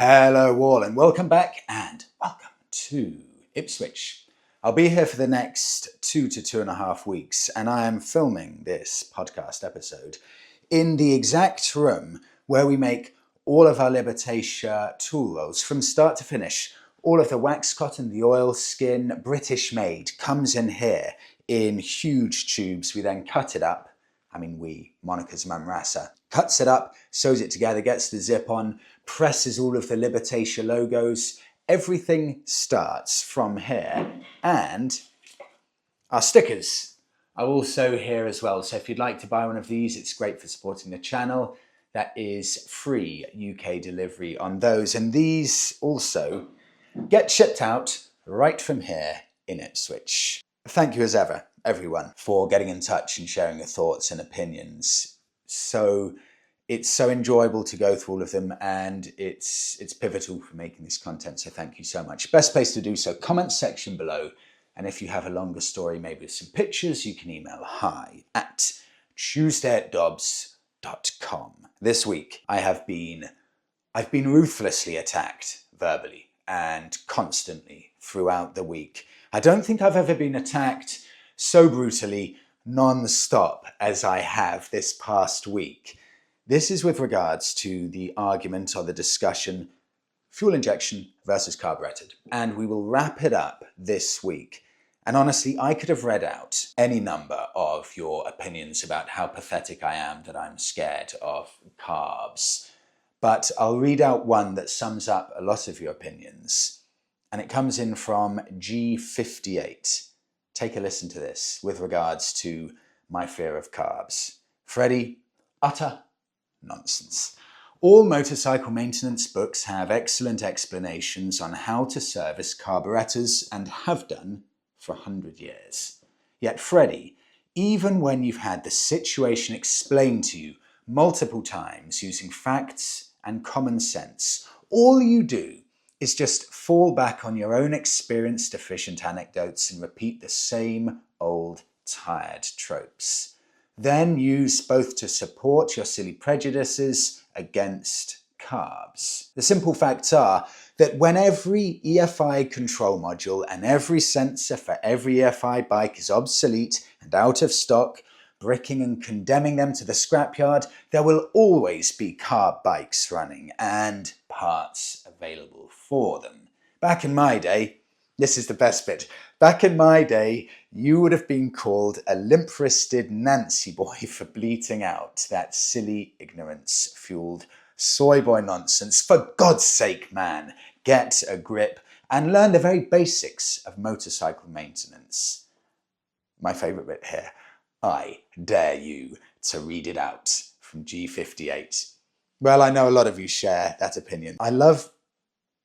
Hello all and welcome back and welcome to Ipswich. I'll be here for the next 2 to 2.5 weeks and I am filming this podcast episode in the exact room where we make all of our Libertatia tool rolls from start to finish. All of the wax cotton, the oil skin, British made, comes in here in huge tubes. We then cut it up. Monica's mum Rasa, cuts it up, sews it together, gets the zip on, presses all of the Libertatia logos. Everything starts from here, and our stickers are also here as well. So if you'd like to buy one of these, it's great for supporting the channel. That is free UK delivery on those, and these also get shipped out right from here in Ipswich. Thank you as ever, everyone, for getting in touch and sharing your thoughts and opinions. It's so enjoyable to go through all of them, and it's pivotal for making this content, so thank you so much. Best place to do so, comment section below, and if you have a longer story, maybe with some pictures, you can email hi@tuesdayatdobbs.com. This week, I've been ruthlessly attacked verbally and constantly throughout the week. I don't think I've ever been attacked so brutally non-stop as I have this past week. This is with regards to the argument or the discussion, fuel injection versus carbureted. And we will wrap it up this week. And honestly, I could have read out any number of your opinions about how pathetic I am that I'm scared of carbs. But I'll read out one that sums up a lot of your opinions. And it comes in from G58. Take a listen to this with regards to my fear of carbs. Freddie, utter nonsense. All motorcycle maintenance books have excellent explanations on how to service carburetors and have done for 100 years. Yet Freddie, even when you've had the situation explained to you multiple times using facts and common sense, all you do is just fall back on your own experience-deficient anecdotes and repeat the same old tired tropes. Then use both to support your silly prejudices against carbs. The simple facts are that when every EFI control module and every sensor for every EFI bike is obsolete and out of stock, bricking and condemning them to the scrapyard, there will always be carb bikes running and parts available for them. Back in my day, this is the best bit, back in my day, you would have been called a limp-wristed Nancy boy for bleating out that silly ignorance-fueled soy boy nonsense. For God's sake, man, get a grip and learn the very basics of motorcycle maintenance. My favourite bit here. I dare you to read it out from G58. Well, I know a lot of you share that opinion. I love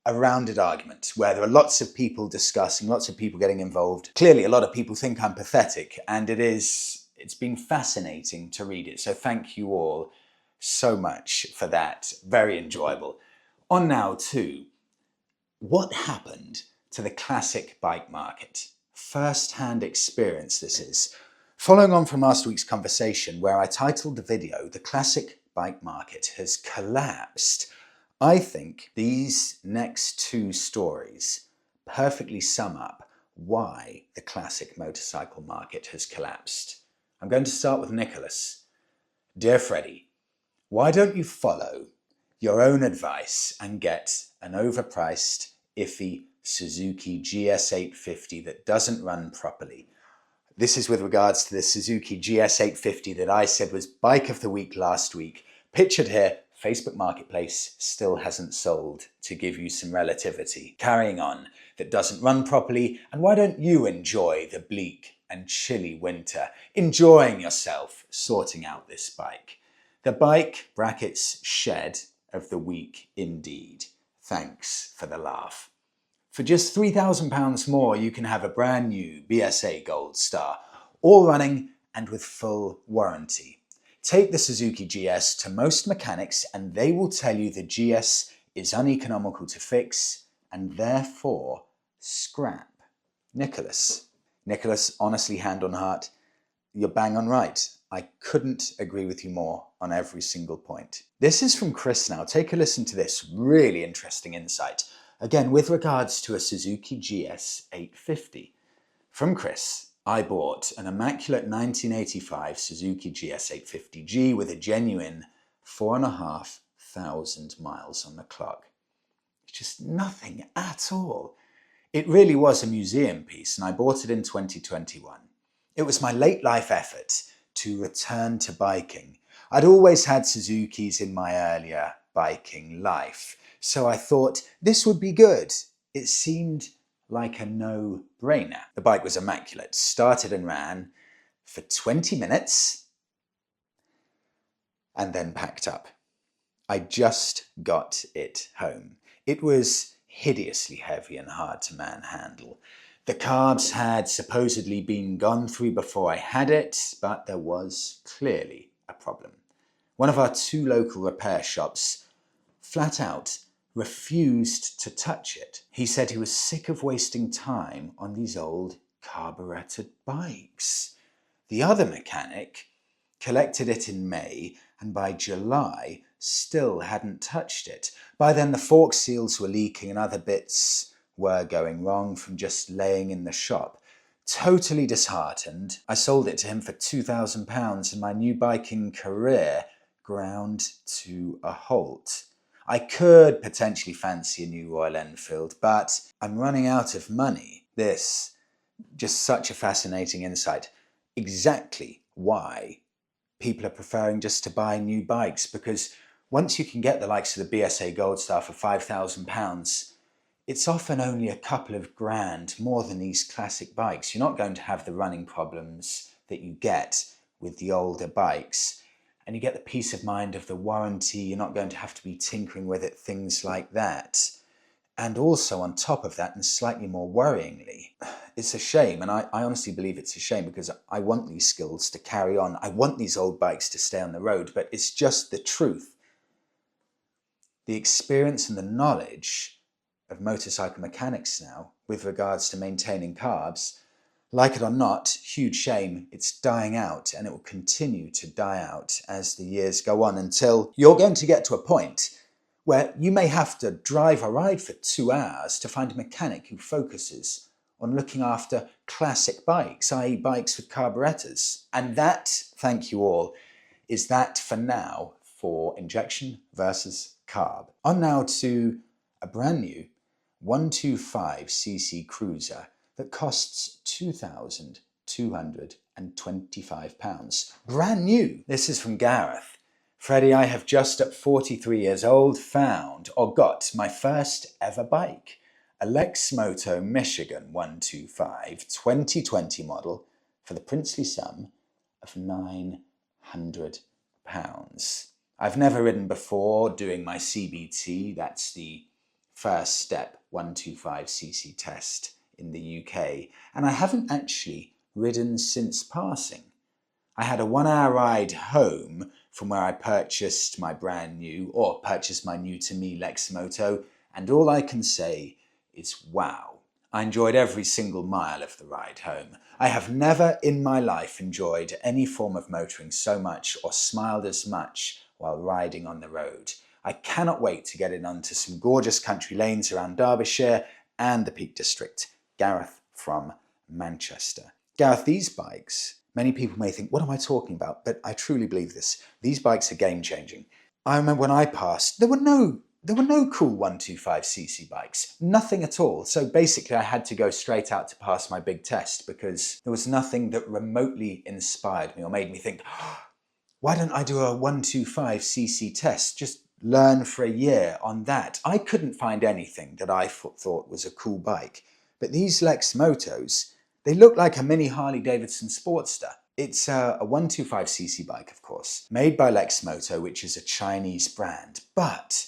a rounded argument where there are lots of people discussing, lots of people getting involved. Clearly, a lot of people think I'm pathetic, and it's been fascinating to read it. So thank you all so much for that. Very enjoyable. On now to what happened to the classic bike market. First-hand experience this is. Following on from last week's conversation where I titled the video, "The Classic Bike Market Has Collapsed," I think these next two stories perfectly sum up why the classic motorcycle market has collapsed. I'm going to start with Nicholas. Dear Freddie, why don't you follow your own advice and get an overpriced, iffy Suzuki GS850 that doesn't run properly? This is with regards to the Suzuki GS850 that I said was bike of the week last week. Pictured here, Facebook Marketplace still hasn't sold, to give you some relativity. Carrying on, that doesn't run properly, and why don't you enjoy the bleak and chilly winter, enjoying yourself sorting out this bike? The bike brackets shed of the week indeed. Thanks for the laugh. For just £3,000 more, you can have a brand new BSA Gold Star, all running and with full warranty. Take the Suzuki GS to most mechanics and they will tell you the GS is uneconomical to fix and therefore scrap. Nicholas, honestly, hand on heart, you're bang on right. I couldn't agree with you more on every single point. This is from Chris now. Take a listen to this really interesting insight. Again, with regards to a Suzuki GS 850. From Chris, I bought an immaculate 1985 Suzuki GS 850G with a genuine 4,500 miles on the clock. It's just nothing at all. It really was a museum piece, and I bought it in 2021. It was my late life effort to return to biking. I'd always had Suzukis in my earlier biking life, so I thought this would be good. It seemed like a no-brainer. The bike was immaculate, started and ran for 20 minutes and then packed up. I just got it home. It was hideously heavy and hard to manhandle. The carbs had supposedly been gone through before I had it, but there was clearly a problem. One of our 2 local repair shops flat out refused to touch it. He said he was sick of wasting time on these old carburetted bikes. The other mechanic collected it in May, and by July still hadn't touched it. By then the fork seals were leaking and other bits were going wrong from just laying in the shop. Totally disheartened, I sold it to him for £2,000 and my new biking career ground to a halt. I could potentially fancy a new Royal Enfield, but I'm running out of money. This, just such a fascinating insight. Exactly why people are preferring just to buy new bikes, because once you can get the likes of the BSA Gold Star for £5,000, it's often only a couple of grand more than these classic bikes. You're not going to have the running problems that you get with the older bikes. And you get the peace of mind of the warranty. You're not going to have to be tinkering with it, things like that. And also on top of that, and slightly more worryingly, it's a shame. And I honestly believe it's a shame, because I want these skills to carry on. I want these old bikes to stay on the road, but it's just the truth. The experience and the knowledge of motorcycle mechanics now with regards to maintaining carbs, like it or not, huge shame, it's dying out, and it will continue to die out as the years go on, until you're going to get to a point where you may have to drive a ride for 2 hours to find a mechanic who focuses on looking after classic bikes, i.e. bikes with carburetors. And that, thank you all, is that for now for injection versus carb. On now to a brand new 125cc cruiser that costs £2,225. Brand new. This is from Gareth. Freddie, I have just at 43 years old found or got my first ever bike. A Lexmoto Michigan 125 2020 model for the princely sum of £900. I've never ridden before doing my CBT, that's the first step 125cc test in the UK, and I haven't actually ridden since passing. I had a 1-hour ride home from where I purchased my new to me Lexmoto, and all I can say is wow. I enjoyed every single mile of the ride home. I have never in my life enjoyed any form of motoring so much or smiled as much while riding on the road. I cannot wait to get in onto some gorgeous country lanes around Derbyshire and the Peak District. Gareth from Manchester. Gareth, these bikes, many people may think, what am I talking about? But I truly believe this. These bikes are game-changing. I remember when I passed, there were no cool 125cc bikes. Nothing at all. So basically I had to go straight out to pass my big test, because there was nothing that remotely inspired me or made me think, why don't I do a 125cc test? Just learn for a year on that. I couldn't find anything that I thought was a cool bike. But these Lexmotos, they look like a mini Harley Davidson Sportster. It's a 125cc bike, of course, made by Lexmoto, which is a Chinese brand. But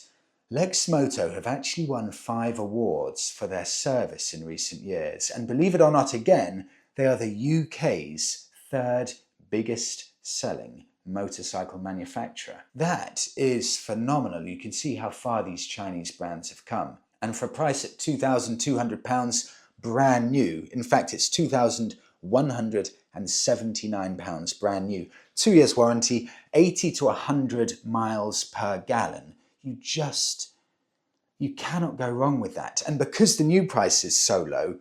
Lexmoto have actually won 5 awards for their service in recent years. And believe it or not, again, they are the UK's 3rd biggest selling motorcycle manufacturer. That is phenomenal. You can see how far these Chinese brands have come. And for a price at £2,200, brand new, in fact it's £2,125, £279 brand new. 2 years warranty, 80 to 100 miles per gallon. You cannot go wrong with that. And because the new price is so low,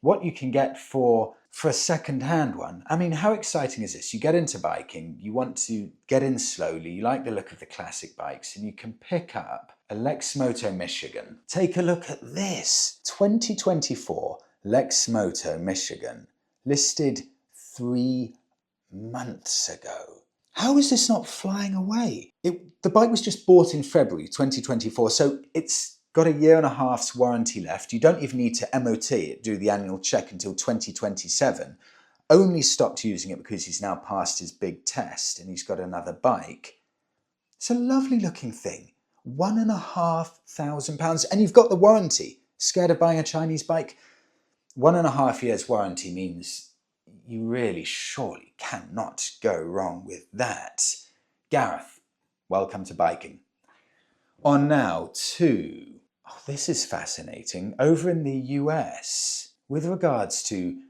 what you can get for a second-hand one, I mean, how exciting is this? You get into biking, you want to get in slowly, you like the look of the classic bikes, and you can pick up a Lexmoto Michigan. Take a look at this. 2024 Lexmoto Michigan, listed 3 months ago. How is this not flying away? The bike was just bought in February 2024, so it's got 1.5 years warranty left. You don't even need to MOT it, do the annual check until 2027. Only stopped using it because he's now passed his big test and he's got another bike. It's a lovely looking thing. £1,500. And you've got the warranty. Scared of buying a Chinese bike? 1.5 years warranty means you really surely cannot go wrong with that. Gareth, welcome to biking. On now to, this is fascinating, over in the US, with regards to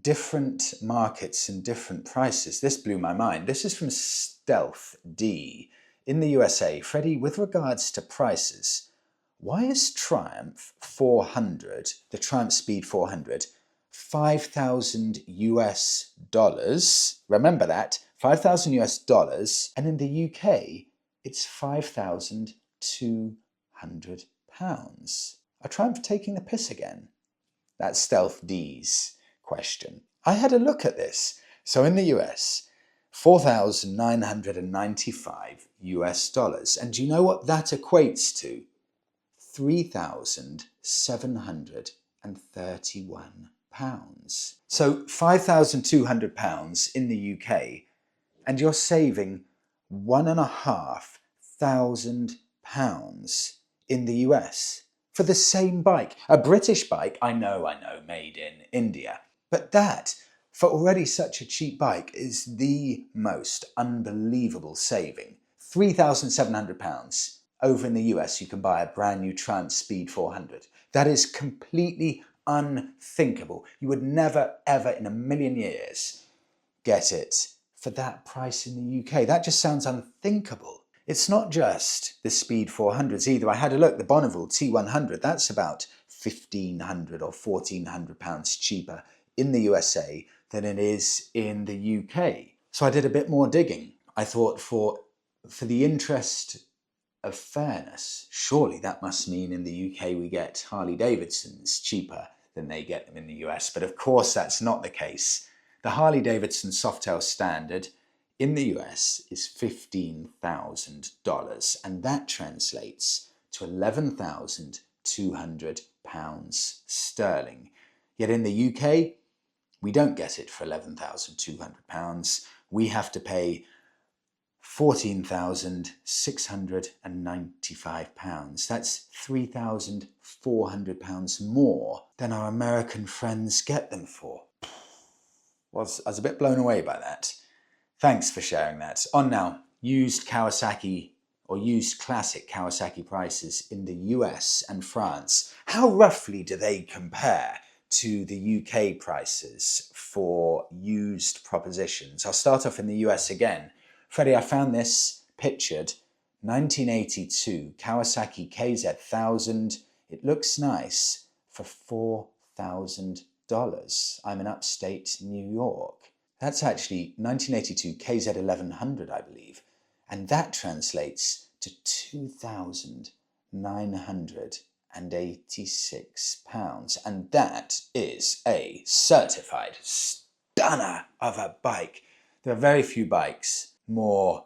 different markets and different prices. This blew my mind. This is from Stealth D in the USA. Freddie, with regards to prices, why is Triumph 400, the Triumph Speed 400, $5,000 Remember that, $5,000, and in the UK, it's £5,200. Are Triumph taking the piss again? That's Stealth D's question. I had a look at this. So in the US, $4,995. And do you know what that equates to? £3,731. So £5,200 in the UK, and you're saving £1,500 in the US for the same bike. A British bike, I know, made in India. But that, for already such a cheap bike, is the most unbelievable saving. £3,700. Over in the US, you can buy a brand new Triumph Speed 400. That is completely unthinkable. You would never, ever in a million years get it for that price in the UK. That just sounds unthinkable. It's not just the Speed 400s either. I had a look, the Bonneville T100, that's about £1,500 or £1,400 cheaper in the USA than it is in the UK. So I did a bit more digging. I thought for the interest of fairness, surely that must mean in the UK we get Harley Davidsons cheaper than they get them in the US. But of course that's not the case. The Harley Davidson Softail standard in the US is $15,000, and that translates to £11,200 sterling. Yet in the UK, we don't get it for £11,200. We have to pay £14,695. That's £3,400 more than our American friends get them for. I was a bit blown away by that. Thanks for sharing that. On now, used Kawasaki or used classic Kawasaki prices in the US and France. How roughly do they compare to the UK prices for used propositions? I'll start off in the US again. Freddie, I found this pictured 1982 Kawasaki KZ 1000. It looks nice for $4,000. I'm in upstate New York. That's actually 1982 KZ 1100, I believe. And that translates to £2,986. And that is a certified stunner of a bike. There are very few bikes more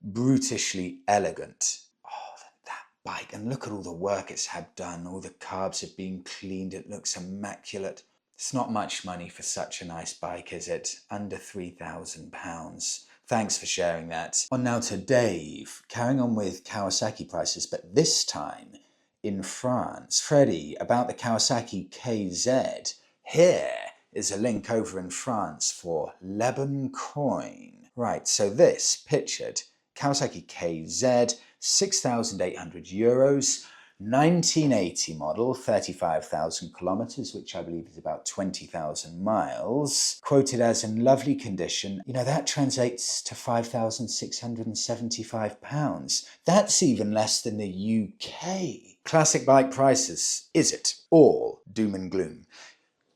brutishly elegant than that bike. And look at all the work it's had done. All the carbs have been cleaned. It looks immaculate. It's not much money for such a nice bike, is it? Under £3,000. Thanks for sharing that. On now to Dave, carrying on with Kawasaki prices, but this time in France. Freddie, about the Kawasaki KZ. Here is a link over in France for Lebanon coin. Right, so this pictured Kawasaki KZ, €6,800. 1980 model, 35,000 kilometers, which I believe is about 20,000 miles, quoted as in lovely condition. You know, that translates to £5,675. That's even less than the UK. Classic bike prices. Is it all doom and gloom?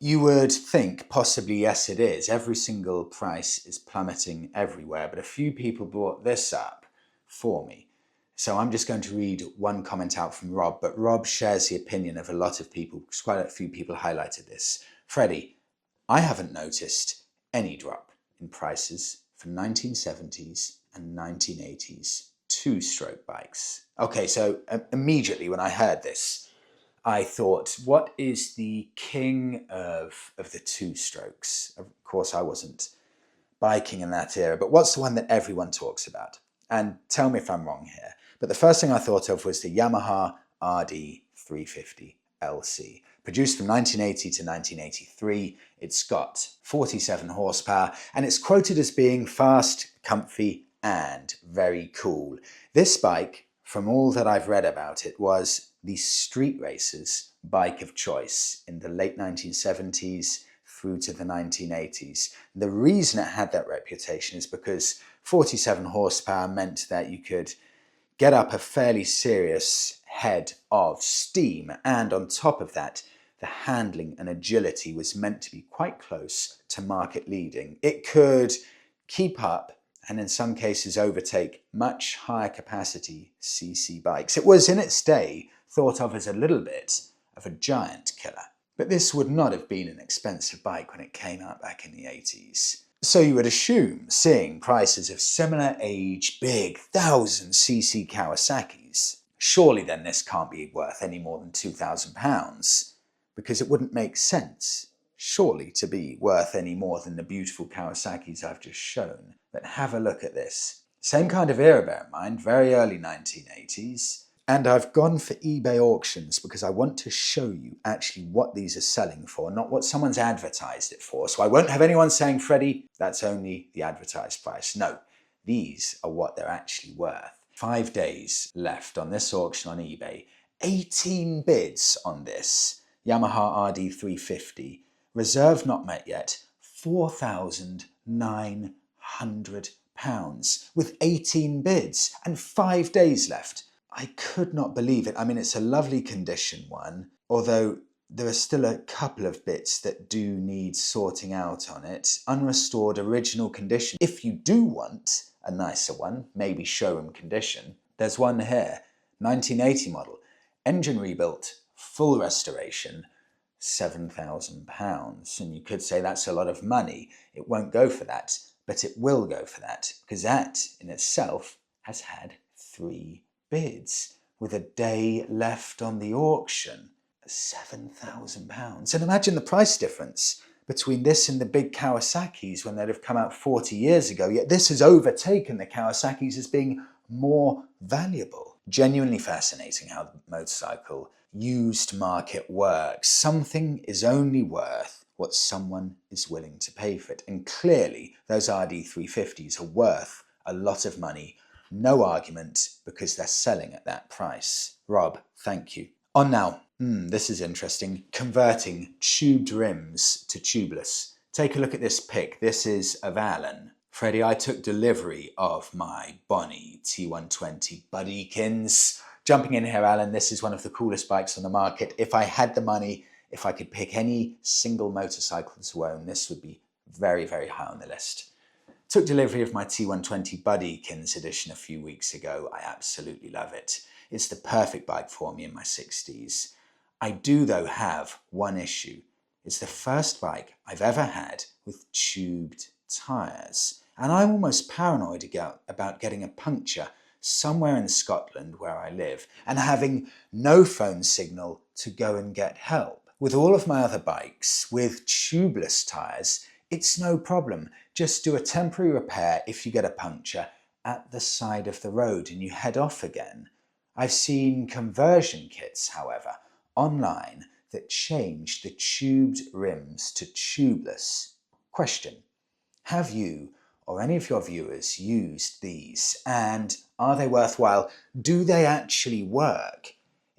You would think possibly yes it is. Every single price is plummeting everywhere, but a few people brought this up for me. So I'm just going to read one comment out from Rob, but Rob shares the opinion of a lot of people, because quite a few people highlighted this. Freddie, I haven't noticed any drop in prices for 1970s and 1980s two-stroke bikes. Okay, so immediately when I heard this, I thought, what is the king of the two-strokes? Of course, I wasn't biking in that era, but what's the one that everyone talks about? And tell me if I'm wrong here. But the first thing I thought of was the Yamaha RD350 LC. Produced from 1980 to 1983, it's got 47 horsepower, and it's quoted as being fast, comfy, and very cool. This bike, from all that I've read about it, was the street racers' bike of choice in the late 1970s through to the 1980s. The reason it had that reputation is because 47 horsepower meant that you could get up a fairly serious head of steam, and on top of that, the handling and agility was meant to be quite close to market leading. It could keep up and in some cases overtake much higher capacity CC bikes. It was in its day thought of as a little bit of a giant killer. But this would not have been an expensive bike when it came out back in the 80s. So you would assume, seeing prices of similar age, big 1000cc Kawasaki's, surely then this can't be worth any more than £2,000, because it wouldn't make sense, surely, to be worth any more than the beautiful Kawasaki's I've just shown. But have a look at this. Same kind of era, bear in mind, very early 1980s. And I've gone for eBay auctions because I want to show you actually what these are selling for, not what someone's advertised it for. So I won't have anyone saying, Freddie, that's only the advertised price. No, these are what they're actually worth. 5 days left on this auction on eBay. 18 bids on this Yamaha RD350. Reserve not met yet. £4,900 with 18 bids and 5 days left. I could not believe it. I mean, it's a lovely condition one, although there are still a couple of bits that do need sorting out on it. Unrestored original condition. If you do want a nicer one, maybe showroom condition, there's one here, 1980 model, engine rebuilt, full restoration, £7,000. And you could say that's a lot of money. It won't go for that, but it will go for that, because that in itself has had 3 bids with a day left on the auction. £7,000. And imagine the price difference between this and the big Kawasaki's when they'd have come out 40 years ago, yet this has overtaken the Kawasaki's as being more valuable. Genuinely fascinating how the motorcycle used market works. Something is only worth what someone is willing to pay for it. And clearly those RD350s are worth a lot of money. No argument, because they're selling at that price. Rob, thank you. On now. This is interesting. Converting tubed rims to tubeless. Take a look at this pic. This is of Alan. Freddie, I took delivery of my Bonnie T120 Buddykins. Jumping in here, Alan, this is one of the coolest bikes on the market. If I had the money, if I could pick any single motorcycle to own, this would be very, very high on the list. Took delivery of my T120 Buddykins edition a few weeks ago. I absolutely love it. It's the perfect bike for me in my 60s. I do, though, have one issue. It's the first bike I've ever had with tubed tyres. And I'm almost paranoid about getting a puncture somewhere in Scotland where I live and having no phone signal to go and get help. With all of my other bikes, with tubeless tyres, it's no problem. Just do a temporary repair if you get a puncture at the side of the road and you head off again. I've seen conversion kits, however, online that change the tubed rims to tubeless. Question: have you or any of your viewers used these, and are they worthwhile? Do they actually work?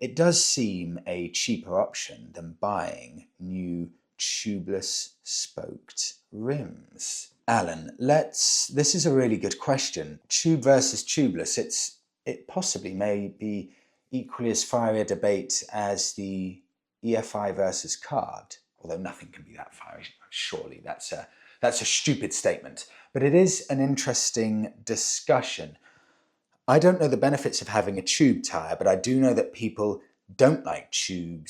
it does seem a cheaper option than buying new tubeless spoked rims. Alan, this is a really good question. Tube versus tubeless, it possibly may be equally as fiery a debate as the EFI versus carbed, although nothing can be that fiery, surely. That's a stupid statement. But it is an interesting discussion. I don't know the benefits of having a tube tyre, but I do know that people don't like tube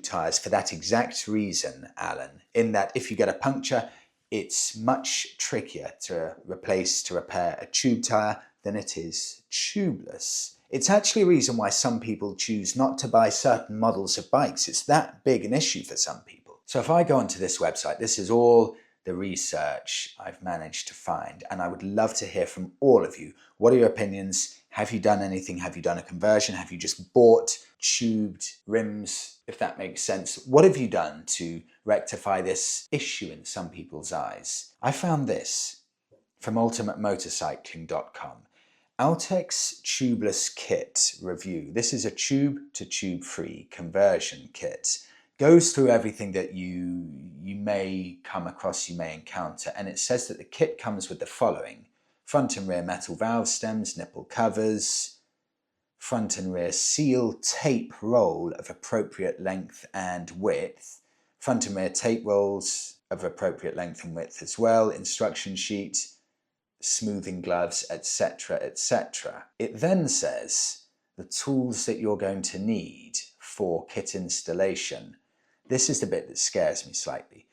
tyres for that exact reason, Alan, in that if you get a puncture, it's much trickier to repair a tube tyre than it is tubeless. It's actually a reason why some people choose not to buy certain models of bikes. It's that big an issue for some people. So if I go onto this website, this is all the research I've managed to find, and I would love to hear from all of you. What are your opinions? Have you done anything? Have you done a conversion? Have you just bought tubed rims, if that makes sense? What have you done to rectify this issue in some people's eyes? I found this from ultimatemotorcycling.com. Altex Tubeless Kit Review. This is a tube-to-tube free conversion kit. Goes through everything that you may come across, you may encounter, and it says that the kit comes with the following: front and rear metal valve stems, nipple covers, front and rear seal tape roll of appropriate length and width, front and rear tape rolls of appropriate length and width as well, instruction sheet, smoothing gloves, etc., etc. It then says the tools that you're going to need for kit installation. This is the bit that scares me slightly.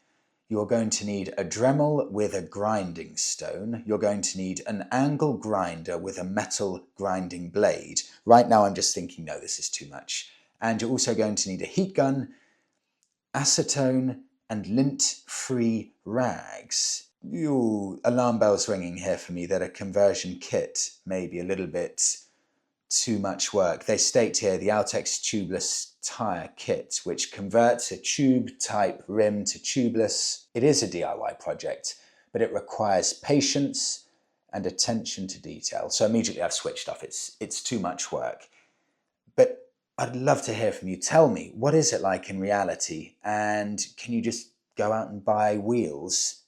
You're going to need a Dremel with a grinding stone. You're going to need an angle grinder with a metal grinding blade. Right now I'm just thinking, no, this is too much. And you're also going to need a heat gun, acetone, and lint-free rags. Alarm bells ringing here for me that a conversion kit may be a little bit too much work. They state here the Altex Tubeless Tyre Kit, which converts a tube-type rim to tubeless. It is a DIY project, but it requires patience and attention to detail. So immediately I've switched off. It's too much work. But I'd love to hear from you. Tell me, what is it like in reality? And can you just go out and buy wheels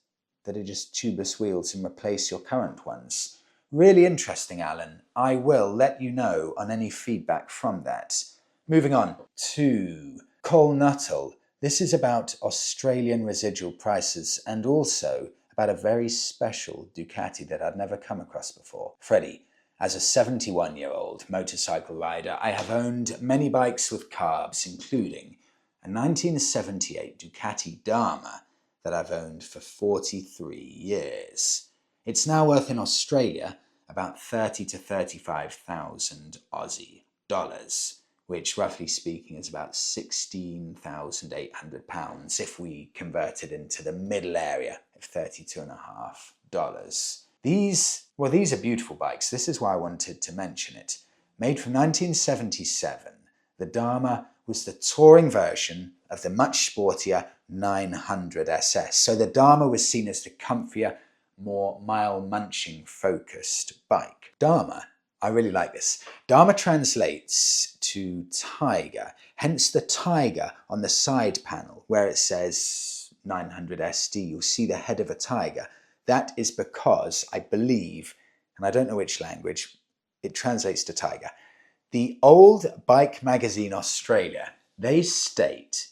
that are just tubeless wheels and replace your current ones? Really interesting, Alan. I will let you know on any feedback from that. Moving on to Cole Nuttall. This is about Australian residual prices and also about a very special Ducati that I'd never come across before. Freddie, as a 71-year-old motorcycle rider, I have owned many bikes with carbs, including a 1978 Ducati Darmah that I've owned for 43 years. It's now worth in Australia about 30 to 35,000 Aussie dollars, which roughly speaking is about £16,800 if we convert it into the middle area of $32.50. These are beautiful bikes. This is why I wanted to mention it. Made from 1977, the Darmah was the touring version of the much sportier 900 SS. So the Darmah was seen as the comfier, more mile-munching focused bike. Darmah, I really like this. Darmah translates to tiger, hence the tiger on the side panel where it says 900 SD. You'll see the head of a tiger. That is because, I believe, and I don't know which language, it translates to tiger. The Old Bike Magazine Australia, they state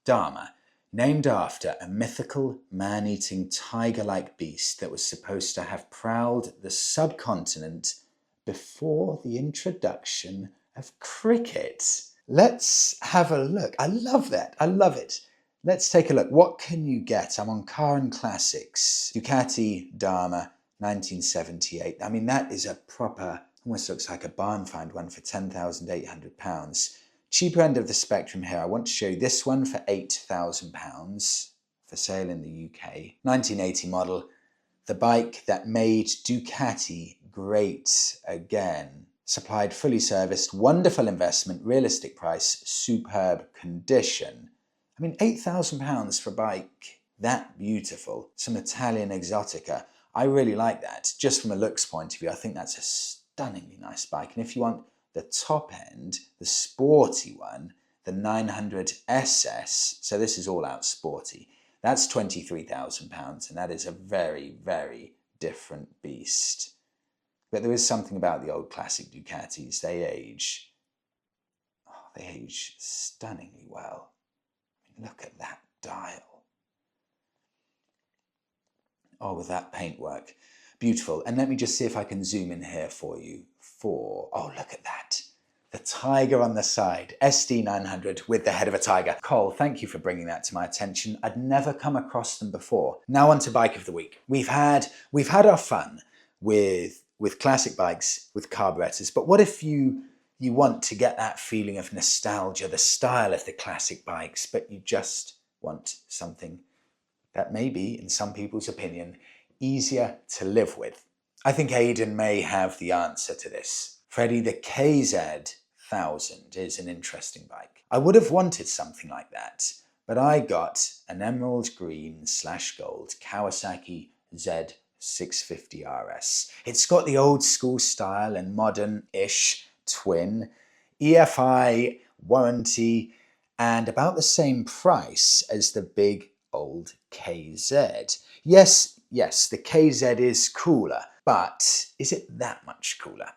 Darmah, named after a mythical man-eating tiger-like beast that was supposed to have prowled the subcontinent before the introduction of cricket. Let's have a look. I love that. I love it. Let's take a look. What can you get? I'm on Car and Classics. Ducati Darmah 1978. I mean, that is a proper, almost looks like a barn find one for £10,800. Cheaper end of the spectrum here. I want to show you this one for £8,000 for sale in the UK. 1980 model. The bike that made Ducati great again. Supplied, fully serviced, wonderful investment, realistic price, superb condition. I mean, £8,000 for a bike that beautiful. Some Italian exotica. I really like that. Just from a looks point of view, I think that's a stunningly nice bike. And if you want the top end, the sporty one, the 900 SS, so this is all out sporty, that's £23,000, and that is a very, very different beast. But there is something about the old classic Ducatis. They age stunningly well. Look at that dial. Oh, with that paintwork. Beautiful. And let me just see if I can zoom in here for you. Oh, look at that. The tiger on the side. SD900 with the head of a tiger. Cole, thank you for bringing that to my attention. I'd never come across them before. Now on to Bike of the Week. We've had our fun with classic bikes, with carburetors, but what if you want to get that feeling of nostalgia, the style of the classic bikes, but you just want something that may be, in some people's opinion, easier to live with? I think Aidan may have the answer to this. Freddie, the KZ1000 is an interesting bike. I would have wanted something like that, but I got an emerald green / gold Kawasaki Z650 RS. It's got the old school style and modern-ish twin, EFI warranty, and about the same price as the big old KZ. Yes, the KZ is cooler, but is it that much cooler?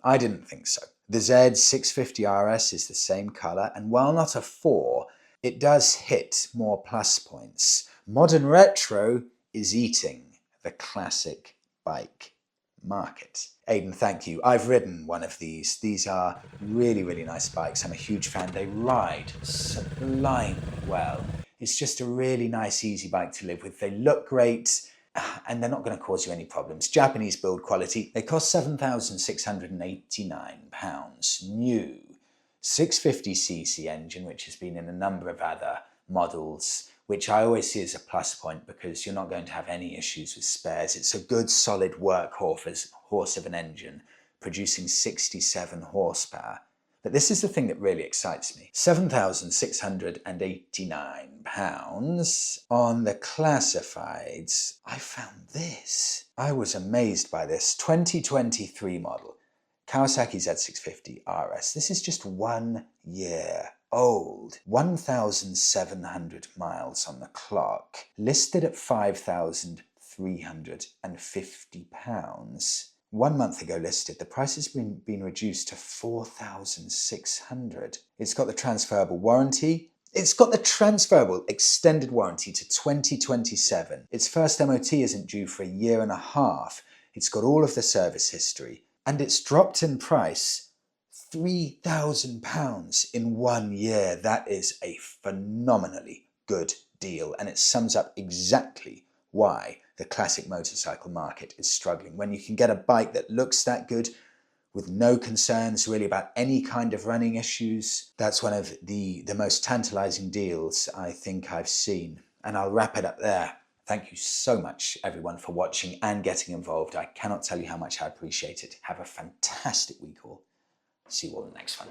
I didn't think so. The Z650 RS is the same colour, and while not a 4, it does hit more plus points. Modern retro is eating the classic bike market. Aidan, thank you. I've ridden one of these. These are really, really nice bikes. I'm a huge fan. They ride sublimely well. It's just a really nice, easy bike to live with. They look great, and they're not going to cause you any problems. Japanese build quality. They cost £7,689. New 650cc engine, which has been in a number of other models, which I always see as a plus point because you're not going to have any issues with spares. It's a good, solid workhorse of an engine, producing 67 horsepower. But this is the thing that really excites me. £7,689 on the classifieds. I found this. I was amazed by this. 2023 model. Kawasaki Z650 RS. This is just 1 year old. 1,700 miles on the clock. Listed at £5,350. 1 month ago listed, the price has been reduced to $4,600. It's got the transferable warranty. It's got the transferable extended warranty to 2027. Its first MOT isn't due for 1.5 years. It's got all of the service history. And it's dropped in price £3,000 in 1 year. That is a phenomenally good deal. And it sums up exactly why the classic motorcycle market is struggling. When you can get a bike that looks that good with no concerns really about any kind of running issues, that's one of the most tantalizing deals I think I've seen. And I'll wrap it up there. Thank you so much, everyone, for watching and getting involved. I cannot tell you how much I appreciate it. Have a fantastic week all. See you all in the next one.